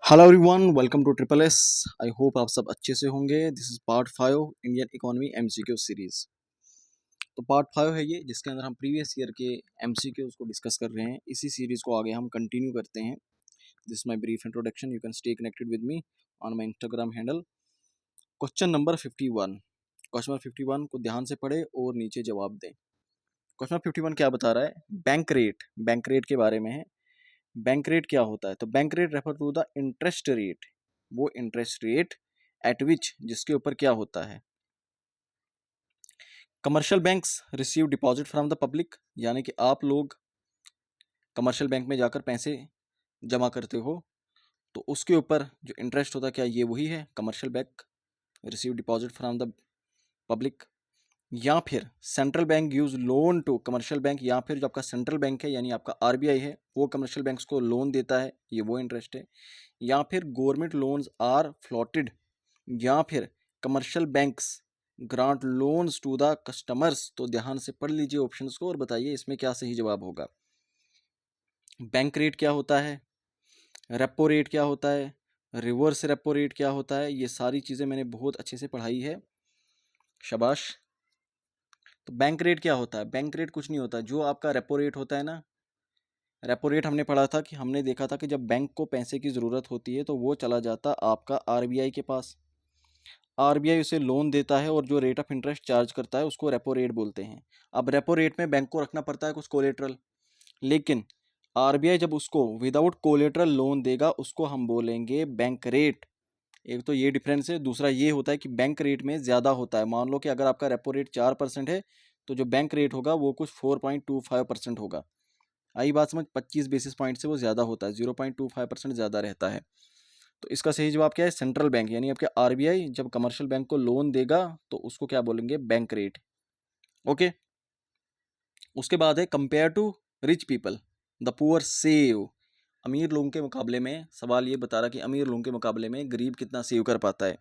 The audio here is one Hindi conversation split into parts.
Hello everyone, welcome to triple S. I hope आप सब अच्छे से होंगे। This is part 5 Indian economy MCQ series. तो पार्ट 5 है ये, जिसके अंदर हम प्रीवियस ईयर के एमसीक्यूज को डिस्कस कर रहे हैं। इसी सीरीज को आगे हम कंटिन्यू करते हैं। This my brief introduction. You can stay connected with me on my Instagram handle. Question number 51। Question number 51 को ध्यान से पढ़े और नीचे जवाब दें। क्वेश्चन नंबर 51 क्या बता रहा है? बैंक रेट के बारे में है। बैंक रेट क्या होता है? तो bank rate refer to the interest rate, वो इंटरेस्ट रेट एट विच, जिसके ऊपर क्या होता है। Commercial banks receive deposit from the public, यानी कि आप लोग कमर्शियल बैंक में जाकर पैसे जमा करते हो, तो उसके ऊपर जो इंटरेस्ट होता है, क्या ये वही है? Commercial bank receive deposit from the public. या फिर central bank gives loan to commercial bank, या फिर जो आपका सेंट्रल बैंक है यानी आपका आरबीआई है, वो कमर्शियल बैंक्स को लोन देता है, ये वो इंटरेस्ट है। या फिर गवर्नमेंट लोन्स आर फ्लोटेड, या फिर commercial banks grant loans to the customers. तो ध्यान से पढ़ लीजिए ऑप्शंस को और बताइए इसमें क्या सही जवाब होगा। बैंक रेट क्या होता है, रेपो रेट क्या होता है, रिवर्स रेपो रेट क्या होता है, ये सारी चीज़ें मैंने बहुत अच्छे से पढ़ाई है, शाबाश। तो बैंक रेट क्या होता है? बैंक रेट कुछ नहीं होता, जो आपका रेपो रेट होता है ना, रेपो रेट हमने पढ़ा था कि हमने देखा था कि जब बैंक को पैसे की ज़रूरत होती है तो वो चला जाता आपका आरबीआई के पास। आरबीआई उसे लोन देता है और जो रेट ऑफ इंटरेस्ट चार्ज करता है उसको रेपो रेट बोलते हैं। अब रेपो रेट में बैंक को रखना पड़ता है कुछ कोलेट्रल, लेकिन आरबीआई जब उसको विदाउट कोलेट्रल लोन देगा उसको हम बोलेंगे बैंक रेट। एक तो ये डिफरेंस है, दूसरा ये होता है कि बैंक रेट में ज़्यादा होता है। मान लो कि अगर आपका रेपो रेट 4% है तो जो बैंक रेट होगा वो कुछ 4.25% होगा। आई बात समझ? 25 बेसिस पॉइंट से वो ज़्यादा होता है, 0.25% ज़्यादा रहता है। तो इसका सही जवाब क्या है? सेंट्रल बैंक यानी आपके आरबीआई जब कमर्शियल बैंक को लोन देगा तो उसको क्या बोलेंगे? Bank rate. ओके। उसके बाद है compare to rich people the poor save. अमीर लोगों के मुकाबले में, सवाल ये बता रहा कि अमीर लोगों के मुकाबले में गरीब कितना सेव कर पाता है।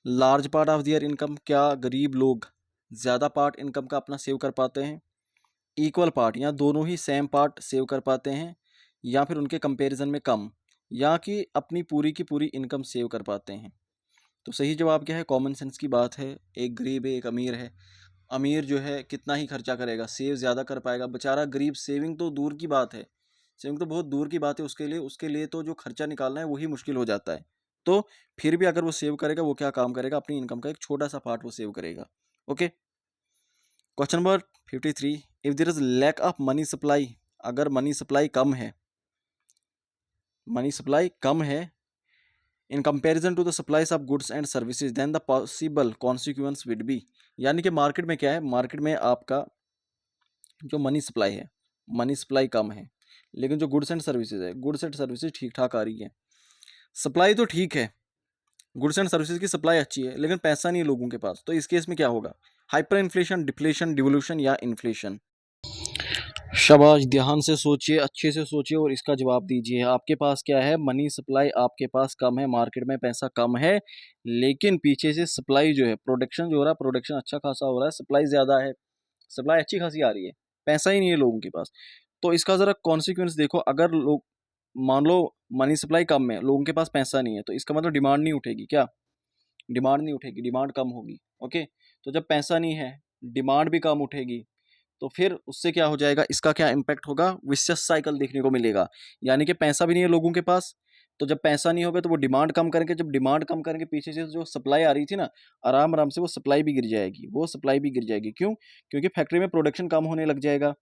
Large part of their income, क्या गरीब लोग ज़्यादा पार्ट इनकम का अपना सेव कर पाते हैं? इक्वल पार्ट या दोनों ही सेम पार्ट सेव कर पाते हैं, या फिर उनके कंपैरिजन में कम, या कि अपनी पूरी की पूरी इनकम सेव कर पाते हैं। तो सही जवाब क्या है? कॉमन सेंस की बात है। एक गरीब है, एक अमीर है। अमीर जो है कितना ही खर्चा करेगा, सेव ज़्यादा कर पाएगा। बेचारा गरीब सेविंग तो दूर की बात है, सेविंग तो बहुत दूर की बात है उसके लिए तो जो खर्चा निकालना है वही मुश्किल हो जाता है। तो फिर भी अगर वो सेव करेगा, वो क्या काम करेगा? अपनी इनकम का एक छोटा सा पार्ट वो सेव करेगा। Okay. Question number 53। If there is lack of money supply, अगर मनी सप्लाई कम है, मनी सप्लाई कम है in comparison to the supplies of goods and services, then the possible consequence would be. यानी कि मार्केट में क्या है? मार्केट में आपका जो मनी सप्लाई है, मनी सप्लाई कम है, लेकिन जो गुड्स एंड सर्विसेज है, गुड्स एंड सर्विसेज ठीक ठाक आ रही है। सप्लाई तो ठीक है, गुड्स एंड सर्विसेज की सप्लाई अच्छी है, लेकिन पैसा नहीं है लोगों के पास। तो इस केस में क्या होगा? हाइपर इन्फ्लेशन, डिफ्लेशन, डिवोल्यूशन या इन्फ्लेशन? शाबाश, ध्यान से सोचिए, अच्छे से सोचिए और इसका जवाब दीजिए। आपके पास क्या है? मनी सप्लाई आपके पास कम है, मार्केट में पैसा कम है, लेकिन पीछे से सप्लाई जो है, प्रोडक्शन जो हो रहा है, प्रोडक्शन अच्छा खासा हो रहा है, सप्लाई ज़्यादा है, सप्लाई अच्छी खासी आ रही है, पैसा ही नहीं है लोगों के पास। तो इसका ज़रा कॉन्सिक्वेंस देखो। अगर लोग, मान लो मनी सप्लाई कम है, लोगों के पास पैसा नहीं है, तो इसका मतलब डिमांड नहीं उठेगी। क्या? डिमांड नहीं उठेगी, डिमांड कम होगी। ओके। तो जब पैसा नहीं है, डिमांड भी कम उठेगी, तो फिर उससे क्या हो जाएगा? इसका क्या इम्पैक्ट होगा? विशियस साइकिल देखने को मिलेगा। यानी कि पैसा भी नहीं है लोगों के पास, तो जब पैसा नहीं होगा तो वो डिमांड कम करेंगे, जब डिमांड कम करेंगे पीछे से जो सप्लाई आ रही थी ना, आराम आराम से वो सप्लाई भी गिर जाएगी, वो सप्लाई भी गिर जाएगी। क्यों? क्योंकि फैक्ट्री में प्रोडक्शन कम होने लग जाएगा।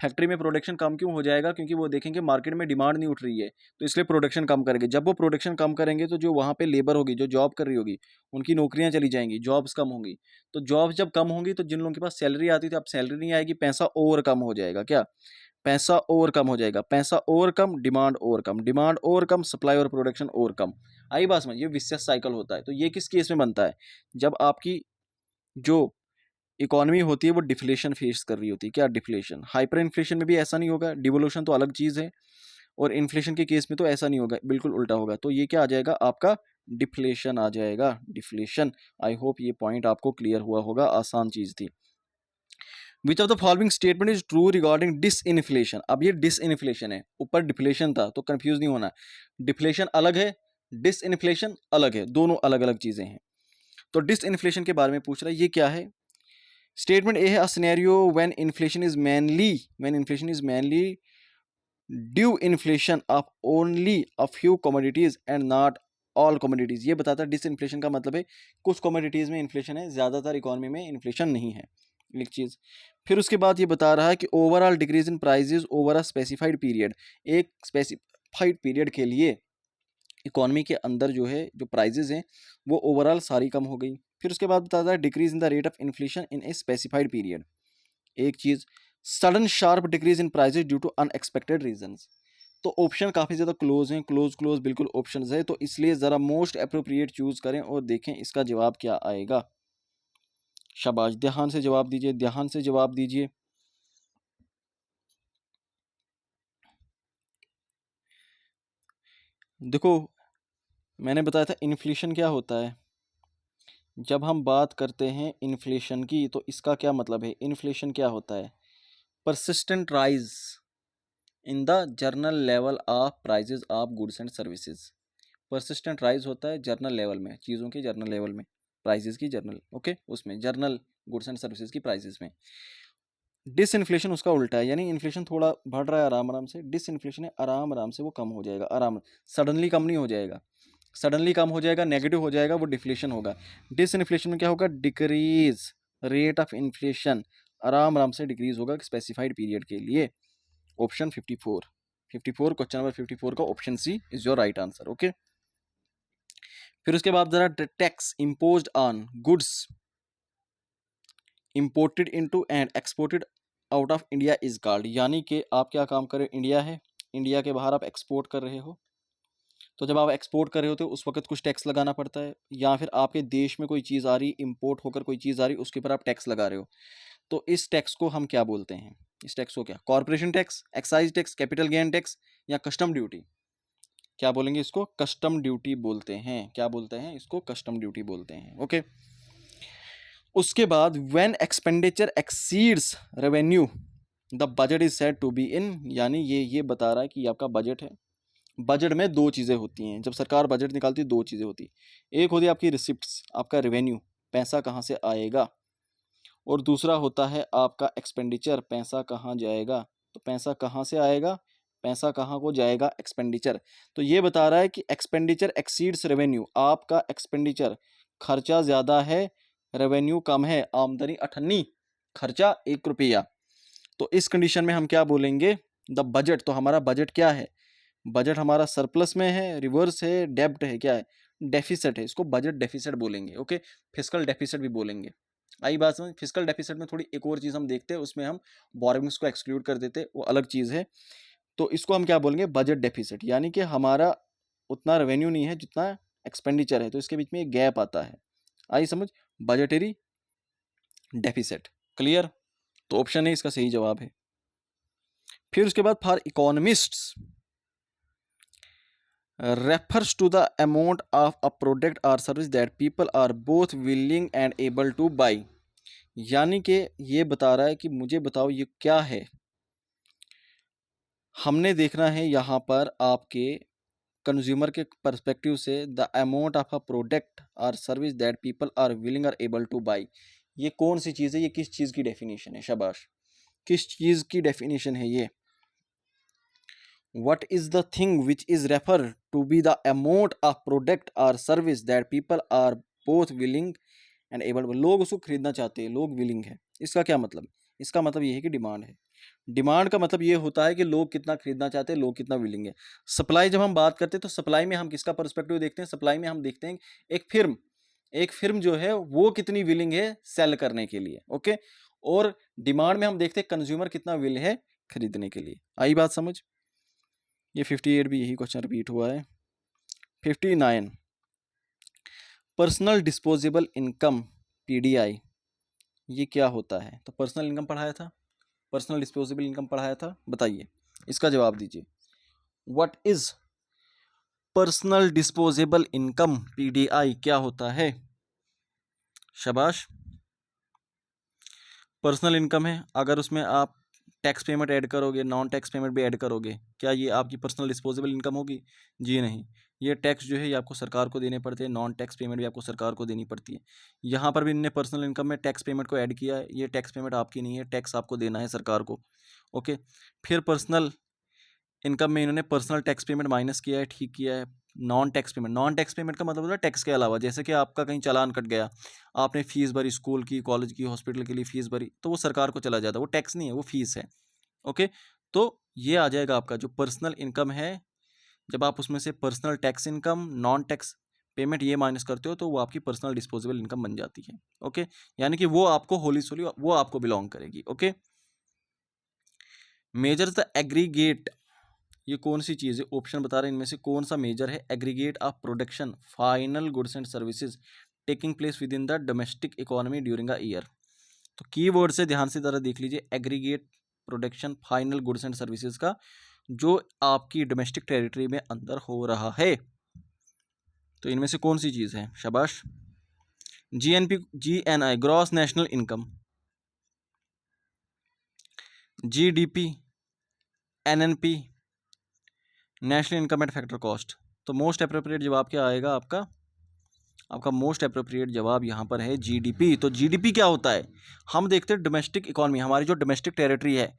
फैक्ट्री में प्रोडक्शन कम क्यों हो जाएगा? क्योंकि वो देखेंगे मार्केट में डिमांड नहीं उठ रही है, तो इसलिए प्रोडक्शन कम करेंगे। जब वो प्रोडक्शन कम करेंगे तो जो वहाँ पे लेबर होगी, जो जॉब कर रही होगी, उनकी नौकरियां चली जाएंगी, जॉब्स कम होंगी। तो जॉब्स जब कम होंगी तो जिन लोगों के पास सैलरी आती थी, अब सैलरी नहीं आएगी, पैसा और कम हो जाएगा। क्या? पैसा और कम हो जाएगा, पैसा और कम, डिमांड और कम, डिमांड और कम, सप्लाई और प्रोडक्शन और कम। आई बात समझ? ये विशियस साइकिल होता है। तो ये किस केस में बनता है? जब आपकी जो इकोनॉमी होती है वो डिफ्लेशन फेस कर रही होती है। क्या? डिफ्लेशन। हाइपर इन्फ्लेशन में भी ऐसा नहीं होगा, डिवोल्यूशन तो अलग चीज़ है, और इन्फ्लेशन के केस में तो ऐसा नहीं होगा, बिल्कुल उल्टा होगा। तो ये क्या आ जाएगा? आपका डिफ्लेशन आ जाएगा, डिफ्लेशन। आई होप ये पॉइंट आपको क्लियर हुआ होगा, आसान चीज़ थी। विच of the following statement is true regarding disinflation? अब ये डिसइन्फ्लेशन है, ऊपर डिफ्लेशन था, तो कंफ्यूज नहीं होना। डिफ्लेशन अलग है, डिसइन्फ्लेशन अलग है, दोनों अलग अलग चीज़ें हैं। तो डिसइन्फ्लेशन के बारे में पूछ रहा है, ये क्या है? स्टेटमेंट ए है, a scenario when inflation is mainly due inflation of only a few commodities and not all commodities. ये बताता है डिसइन्फ्लेशन का मतलब है कुछ कमोडिटीज में इन्फ्लेशन है, ज़्यादातर इकोनॉमी में इन्फ्लेशन नहीं है, एक चीज़। फिर उसके बाद ये बता रहा है कि overall decrease in prices over a specified period, एक स्पेसिफाइड पीरियड के लिए इकोनॉमी के अंदर जो है जो प्राइजेज हैं वो ओवरऑल सारी कम हो गई। फिर उसके बाद बताता है decrease in the rate of inflation in a specified period, एक चीज़। Sudden sharp decrease in prices due to unexpected reasons. तो ऑप्शन काफ़ी ज़्यादा क्लोज हैं, क्लोज बिल्कुल ऑप्शंस है, तो इसलिए ज़रा मोस्ट अप्रोप्रिएट चूज़ करें और देखें इसका जवाब क्या आएगा। शाबाश, ध्यान से जवाब दीजिए, ध्यान से जवाब दीजिए। देखो, मैंने बताया था इन्फ्लेशन क्या होता है। जब हम बात करते हैं इन्फ्लेशन की तो इसका क्या मतलब है? इन्फ्लेशन क्या होता है? Persistent rise in the journal level of prizes of goods and services. Persistent rise होता है जर्नल लेवल में, चीज़ों के जर्नल लेवल में, प्राइजेज की जर्नल, ओके, उसमें जर्नल गुड्स एंड सर्विसेज की प्राइजेज में। डिसइन्फ्लेशन उसका उल्टा है, यानी इन्फ्लेशन थोड़ा बढ़ रहा है आराम आराम से, डिसइन्फ्लेशन है आराम आराम से वो कम हो जाएगा, आराम, सडनली कम नहीं हो जाएगा, सडनली कम हो जाएगा, नेगेटिव हो जाएगा, वो डिफ्लेशन होगा। डिसइन्फ्लेशन में क्या होगा? डिक्रीज रेट ऑफ इन्फ्लेशन, आराम आराम से डिक्रीज होगा स्पेसिफाइड पीरियड के लिए। ऑप्शन 54 क्वेश्चन नंबर 54 का option C is your right answer, okay. फिर उसके बाद जरा tax imposed on goods imported into and exported out of India is called, यानी कि आप क्या काम कर रहे हो, इंडिया है, इंडिया के बाहर आप एक्सपोर्ट कर रहे हो, तो जब आप एक्सपोर्ट कर रहे होते हो उस वक्त कुछ टैक्स लगाना पड़ता है, या फिर आपके देश में कोई चीज़ आ रही, इंपोर्ट होकर कोई चीज़ आ रही, उसके ऊपर आप टैक्स लगा रहे हो, तो इस टैक्स को हम क्या बोलते हैं? इस टैक्स को क्या? Corporation tax, excise tax, capital gain tax, या कस्टम ड्यूटी? क्या बोलेंगे इसको? कस्टम ड्यूटी बोलते हैं। क्या बोलते हैं इसको? कस्टम ड्यूटी बोलते हैं, ओके। उसके बाद when expenditure exceeds revenue the budget is said to be in, यानी ये बता रहा है कि आपका बजट है, बजट में दो चीज़ें होती हैं, जब सरकार बजट निकालती है दो चीज़ें होती हैं, एक होती है आपकी रिसिप्ट्स, आपका रेवेन्यू, पैसा कहाँ से आएगा, और दूसरा होता है आपका एक्सपेंडिचर, पैसा कहाँ जाएगा। तो पैसा कहाँ से आएगा, पैसा कहाँ को जाएगा? एक्सपेंडिचर। तो ये बता रहा है कि एक्सपेंडिचर एक्सीड्स रेवेन्यू, आपका एक्सपेंडिचर, खर्चा ज़्यादा है, रेवेन्यू कम है, आमदनी अठन्नी, खर्चा 1 रुपया। तो इस कंडीशन में हम क्या बोलेंगे? द बजट, तो हमारा बजट क्या है? बजट हमारा सरप्लस में है, रिवर्स है, डेब्ट है, क्या है? डेफिसिट है, इसको बजट डेफिसिट बोलेंगे, ओके। फिस्कल डेफिसिट भी बोलेंगे। आई बात समझ? फिस्कल डेफिसिट में थोड़ी एक और चीज़ हम देखते हैं, उसमें हम बोरोइंग्स को एक्सक्लूड कर देते, वो अलग चीज़ है। तो इसको हम क्या बोलेंगे? बजट डेफिसिट, यानी कि हमारा उतना रेवेन्यू नहीं है जितना एक्सपेंडिचर है, तो इसके बीच में एक गैप आता है। आई समझ? Budgetary deficit, clear? तो ऑप्शन है इसका सही जवाब है। फिर उसके बाद for economists refers to the amount of a product or service that people are both willing and able to buy, यानी कि ये बता रहा है कि मुझे बताओ ये क्या है। हमने देखना है यहाँ पर आपके कंज्यूमर के पर्सपेक्टिव से, the amount of a product और service that people are willing और एबल टू बाई, ये कौन सी चीज़ है, ये किस चीज़ की डेफिनेशन है? शाबाश, किस चीज़ की डेफिनेशन है ये? What is the thing which is referred to be the amount of product or service that people are both willing and able, लोग उसको खरीदना चाहते हैं, लोग विलिंग है, इसका क्या मतलब? इसका मतलब ये है कि डिमांड है। डिमांड का मतलब ये होता है कि लोग कितना खरीदना चाहते हैं, लोग कितना विलिंग है। सप्लाई जब हम बात करते हैं तो सप्लाई में हम किसका पर्सपेक्टिव देखते हैं? सप्लाई में हम देखते हैं एक फिर्म जो है वो कितनी विलिंग है सेल करने के लिए, ओके। और डिमांड में हम देखते हैं कंज्यूमर कितना विल है खरीदने के लिए। आई बात समझ? ये 58 भी यही क्वेश्चन रिपीट हुआ है। 59 पर्सनल डिस्पोजेबल इनकम पीडीआई, ये क्या होता है? तो पर्सनल इनकम पढ़ाया था, पर्सनल डिस्पोजेबल इनकम पढ़ाया था, बताइए इसका जवाब दीजिए। What is personal disposable income PDI, क्या होता है? शाबाश, पर्सनल इनकम है, अगर उसमें आप टैक्स पेमेंट ऐड करोगे, नॉन टैक्स पेमेंट भी ऐड करोगे, क्या ये आपकी पर्सनल डिस्पोजेबल इनकम होगी? जी नहीं, ये टैक्स जो है ये आपको सरकार को देने पड़ते हैं, नॉन टैक्स पेमेंट भी आपको सरकार को देनी पड़ती है। यहाँ पर भी इनने पर्सनल इनकम में टैक्स पेमेंट को ऐड किया है, ये टैक्स पेमेंट आपकी नहीं है, टैक्स आपको देना है सरकार को। ओके, फिर पर्सनल इनकम में इन्होंने पर्सनल टैक्स पेमेंट माइनस किया है, ठीक किया है। नॉन टैक्स पेमेंट का मतलब होता है टैक्स के अलावा, जैसे कि आपका कहीं चालान कट गया, आपने फीस भरी स्कूल की, कॉलेज की, हॉस्पिटल के लिए फीस भरी, तो वो सरकार को चला जाता है, वो टैक्स नहीं है, वो फीस है। ओके, तो ये आ जाएगा आपका जो पर्सनल इनकम है, जब आप उसमें से personal tax income, non tax payment ये माइनस करते हो तो वो आपकी पर्सनल डिस्पोजेबल इनकम बन जाती है। ओके, यानी कि वो आपको होली सोली वो आपको बिलोंग करेगी। ओके, मेजर द एग्रीगेट, ये कौन सी चीज़ है, ऑप्शन बता रहे हैं इनमें से कौन सा मेजर है। Aggregate of production final goods and services taking place with in the domestic economy during a year. तो कीवर्ड से ध्यान से ज़रा देख लीजिए, aggregate production final goods and services का जो आपकी डोमेस्टिक टेरिटरी में अंदर हो रहा है, तो इनमें से कौन सी चीज़ है। शाबाश। GNP, GNI gross national income, GDP, NNP, national income eight factor cost. तो मोस्ट अप्रोप्रिएट जवाब क्या आएगा आपका, आपका मोस्ट अप्रोप्रिएट जवाब यहाँ पर है जीडीपी। तो जीडीपी क्या होता है, हम देखते हैं डोमेस्टिक इकोनॉमी, हमारी जो डोमेस्टिक टेरिटरी है,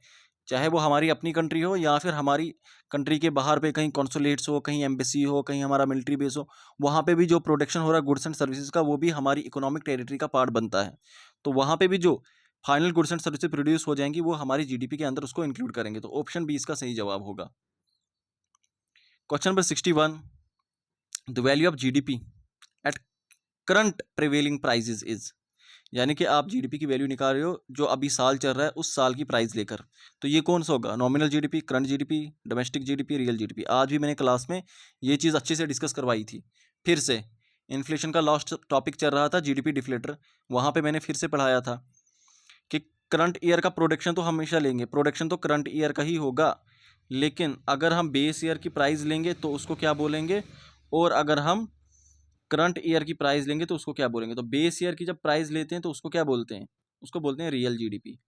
चाहे वो हमारी अपनी कंट्री हो या फिर हमारी कंट्री के बाहर पे कहीं कॉन्सुलेट्स हो, कहीं एम्बेसी हो, कहीं हमारा मिलिट्री बेस हो, वहाँ पे भी जो प्रोडक्शन हो रहा है गुड्स एंड सर्विसेज का, वो भी हमारी इकोनॉमिक टेरिटरी का पार्ट बनता है। तो वहाँ पे भी जो final goods and services produce हो जाएंगी वो हमारी जीडीपी के अंदर उसको इंक्लूड करेंगे। तो ऑप्शन बी इसका सही जवाब होगा। Question number 61, the value of GDP at current prevailing prices is, यानी कि आप जीडीपी की वैल्यू निकाल रहे हो जो अभी साल चल रहा है उस साल की प्राइस लेकर, तो ये कौन सा होगा, nominal GDP, current GDP, domestic GDP, real GDP. आज भी मैंने क्लास में ये चीज़ अच्छे से डिस्कस करवाई थी। फिर से इन्फ्लेशन का लास्ट टॉपिक चल रहा था जीडीपी डिफ्लेटर, वहाँ पे मैंने फिर से पढ़ाया था कि करंट ईयर का प्रोडक्शन तो हमेशा लेंगे, प्रोडक्शन तो करंट ईयर का ही होगा, लेकिन अगर हम बेस ईयर की प्राइस लेंगे तो उसको क्या बोलेंगे, और अगर हम करंट ईयर की प्राइस लेंगे तो उसको क्या बोलेंगे। तो बेस ईयर की जब प्राइस लेते हैं तो उसको क्या बोलते हैं, उसको बोलते हैं रियल जीडीपी,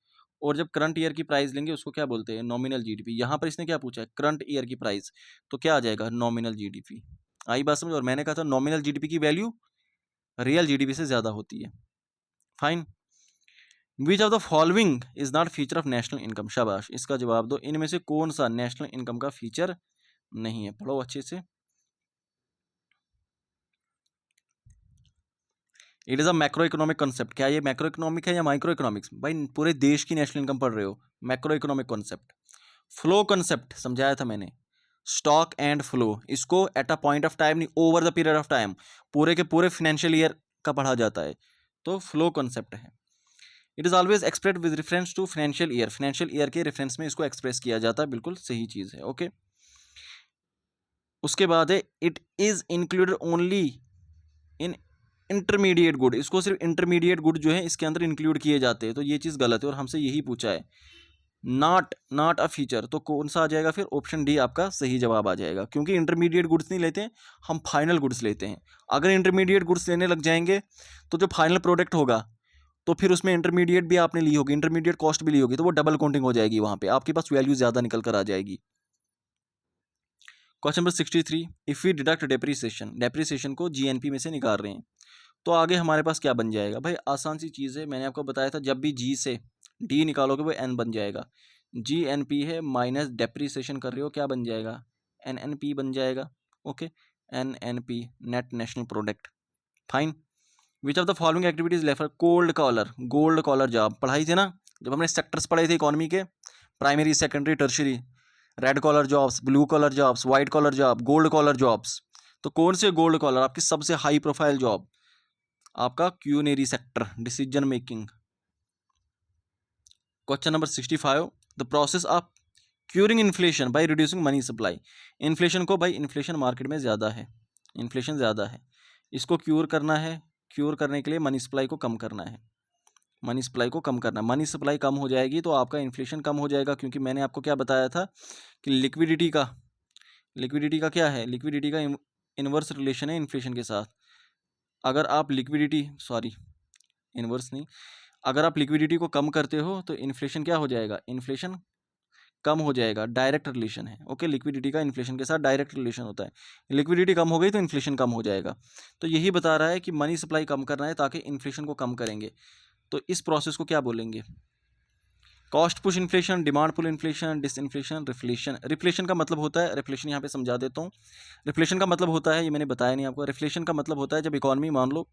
और जब करंट ईयर की प्राइस लेंगे उसको क्या बोलते हैं, नॉमिनल जीडीपी। यहाँ पर इसने क्या पूछा है, करंट ईयर की प्राइस, तो क्या आ जाएगा, नॉमिनल जीडीपी। आई बात समझ, और मैंने कहा था नॉमिनल जीडीपी की वैल्यू रियल जीडीपी से ज़्यादा होती है। Fine. Which of the following is not feature of national income, शाबाश, इसका जवाब दो, इनमें से कौन सा नेशनल इनकम का फीचर नहीं है। पढ़ो अच्छे से। It is a macro economic concept. क्या ये मैक्रो इकोनॉमिक है या माइक्रो इकोनॉमिक्स, भाई पूरे देश की नेशनल इनकम पढ़ रहे हो, macro economic concept. Flow concept समझाया था मैंने, स्टॉक एंड फ्लो, इसको at a point of time नहीं, over the period of time, पूरे के पूरे फाइनेंशियल ईयर का पढ़ा जाता है, तो फ्लो कॉन्सेप्ट है। It is always express with reference to financial year के रेफरेंस में इसको एक्सप्रेस किया जाता है, बिल्कुल सही चीज़ है। ओके, उसके बाद है it is included only in intermediate good, इसको सिर्फ इंटरमीडिएट गुड जो है इसके अंदर इंक्लूड किए जाते हैं, तो ये चीज़ गलत है और हमसे यही पूछा है। नॉट अ फीचर, तो कौन सा आ जाएगा फिर, ऑप्शन डी आपका सही जवाब आ जाएगा, क्योंकि इंटरमीडिएट गुड्स नहीं लेते हैं हम, फाइनल गुड्स लेते हैं। अगर इंटरमीडिएट गुड्स लेने लग जाएंगे तो जो फाइनल प्रोडक्ट होगा तो फिर उसमें इंटरमीडिएट भी आपने ली होगी, इंटरमीडिएट कॉस्ट भी ली होगी, तो वो डबल काउंटिंग हो जाएगी, वहाँ पे आपके पास वैल्यू ज़्यादा निकल कर आ जाएगी। Question number 63, if we deduct depreciation को जीएनपी में से निकाल रहे हैं, तो आगे हमारे पास क्या बन जाएगा। भाई आसान सी चीज़ है, मैंने आपको बताया था जब भी जी से डी निकालोगे वो एन बन जाएगा। जी एन पी है माइनस डेप्रीसिएशन कर रहे हो, क्या बन जाएगा, एन एन पी बन जाएगा। Okay, N N P net national product. Fine. Which of the following activities refer, gold collar job पढ़ाई थी ना जब हमने सेक्टर्स पढ़े थे इकोनॉमी के, primary secondary tertiary, red collar jobs, blue collar jobs, white collar job, gold collar jobs. तो कौन से गोल्ड कॉलर, आपकी सबसे हाई प्रोफाइल जॉब आपका quinary sector, decision making. Question number 65, the process of curing inflation by reducing money supply. Inflation को, भाई इन्फ्लेशन मार्केट में ज़्यादा है, इन्फ्लेशन ज़्यादा है, इसको क्यूर करना है, क्यूर करने के लिए मनी सप्लाई को कम करना है, मनी सप्लाई को कम करना है। मनी सप्लाई कम हो जाएगी तो आपका इन्फ्लेशन कम हो जाएगा, क्योंकि मैंने आपको क्या बताया था कि लिक्विडिटी का क्या है, लिक्विडिटी का इन्वर्स रिलेशन है इन्फ्लेशन के साथ। अगर आप इन्वर्स नहीं, अगर आप लिक्विडिटी को कम करते हो तो इन्फ्लेशन क्या हो जाएगा, इन्फ्लेशन कम हो जाएगा, डायरेक्ट रिलेशन है। ओके, लिक्विडिटी का इन्फ्लेशन के साथ डायरेक्ट रिलेशन होता है। लिक्विडिटी कम हो गई तो इन्फ्लेशन कम हो जाएगा। तो यही बता रहा है कि मनी सप्लाई कम करना है ताकि इन्फ्लेशन को कम करेंगे। तो इस प्रोसेस को क्या बोलेंगे? Cost push inflation, demand pull inflation, disinflation, reflation. Reflation का मतलब होता है, रिफ्लेशन यहाँ पे समझा देता हूँ। रिफ्लेशन का मतलब होता है, ये मैंने बताया नहीं आपको, रिफ्लेशन का मतलब होता है जब इकॉनमी, मान लो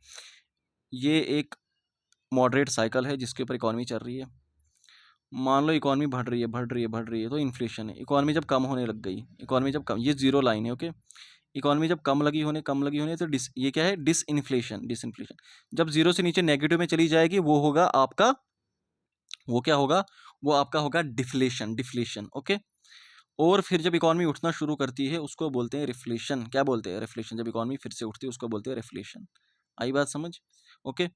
ये एक मॉडरेट साइकिल है जिसके ऊपर इकॉनमी चल रही है, मान लो इकॉनमी बढ़ रही है बढ़ रही है बढ़ रही है, तो इन्फ्लेशन है। इकॉनमी जब कम होने लग गई, इकॉनमी जब कम, ये जीरो लाइन है। ओके, इकॉनमी जब कम लगी होने तो ये क्या है? डिसइन्फ्लेशन। डिसइन्फ्लेशन जब जीरो से नीचे नेगेटिव में चली जाएगी वो होगा आपका, वो क्या होगा? वो आपका होगा डिफ्लेशन। Deflation, okay. और फिर जब इकॉनमी उठना शुरू करती है उसको बोलते हैं रिफ्लेशन। क्या बोलते हैं? रिफ्लेशन। जब इकॉनमी फिर से उठती है उसको बोलते हैं रिफ्लेशन। आई बात समझ? ओके,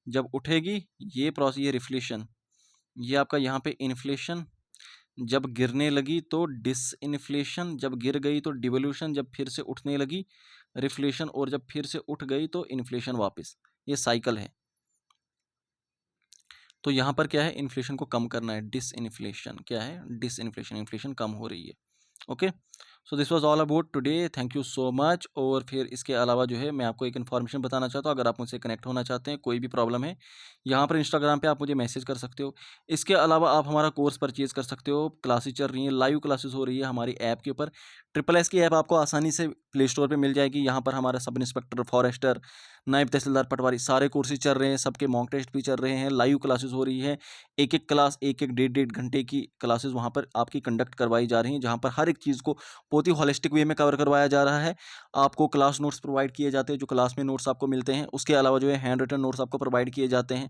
जब उठेगी ये प्रोसेस, ये रिफ्लेशन, ये आपका यहाँ पे इन्फ्लेशन, जब गिरने लगी तो डिसइन्फ्लेशन, जब गिर गई तो डिवोल्यूशन, जब फिर से उठने लगी रिफ्लेशन, और जब फिर से उठ गई तो इन्फ्लेशन वापस। ये साइकिल है। तो यहाँ पर क्या है? इन्फ्लेशन को कम करना है, डिसइन्फ्लेशन। क्या है? डिसइन्फ्लेशन, इन्फ्लेशन कम हो रही है। Okay, so this was all about today, thank you so much. और फिर इसके अलावा जो है मैं आपको एक इन्फॉर्मेशन बताना चाहता हूँ, अगर आप मुझसे कनेक्ट होना चाहते हैं, कोई भी प्रॉब्लम है, यहाँ पर इंस्टाग्राम पे आप मुझे मैसेज कर सकते हो। इसके अलावा आप हमारा कोर्स परचेज़ कर सकते हो, क्लासेस चल रही हैं, लाइव क्लासेस हो रही है हमारी ऐप के ऊपर। ट्रिपल एस की ऐप आपको आसानी से प्ले स्टोर पर मिल जाएगी। यहाँ पर हमारा सब इंस्पेक्टर, फॉरेस्टर, नायब तहसीलदार, पटवारी, सारे कोर्सेज चल रहे हैं, सबके मॉक टेस्ट भी चल रहे हैं, लाइव क्लासेस हो रही है। एक एक क्लास, एक एक डेढ़ घंटे की क्लासेस वहाँ पर आपकी कंडक्ट करवाई जा रही हैं, जहाँ पर हर एक चीज़ को बहुत ही होलिस्टिक वे में कवर करवाया जा रहा है। आपको क्लास नोट्स प्रोवाइड किए जाते हैं, जो क्लास में नोट्स आपको मिलते हैं। उसके अलावा जो है हैंड रिटन नोट्स आपको प्रोवाइड किए जाते हैं।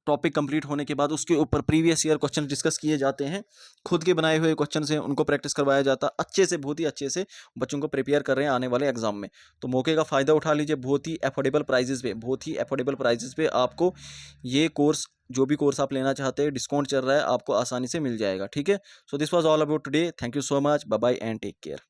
टॉपिक कंप्लीट होने के बाद उसके ऊपर प्रीवियस ईयर क्वेश्चन डिस्कस किए जाते हैं। खुद के बनाए हुए क्वेश्चन से उनको प्रैक्टिस करवाया जाता है अच्छे से, बहुत ही अच्छे से बच्चों को प्रिपेयर कर रहे हैं आने वाले एग्जाम में। तो मौके का फ़ायदा उठा लीजिए, बहुत ही अफोर्डेबल प्राइजेस पे, बहुत ही अफोर्डेबल प्राइजेस पे आपको ये कोर्स, जो भी कोर्स आप लेना चाहते हैं, डिस्काउंट चल रहा है, आपको आसानी से मिल जाएगा। ठीक है, so this was all about today, thank you so much, bye bye and take care.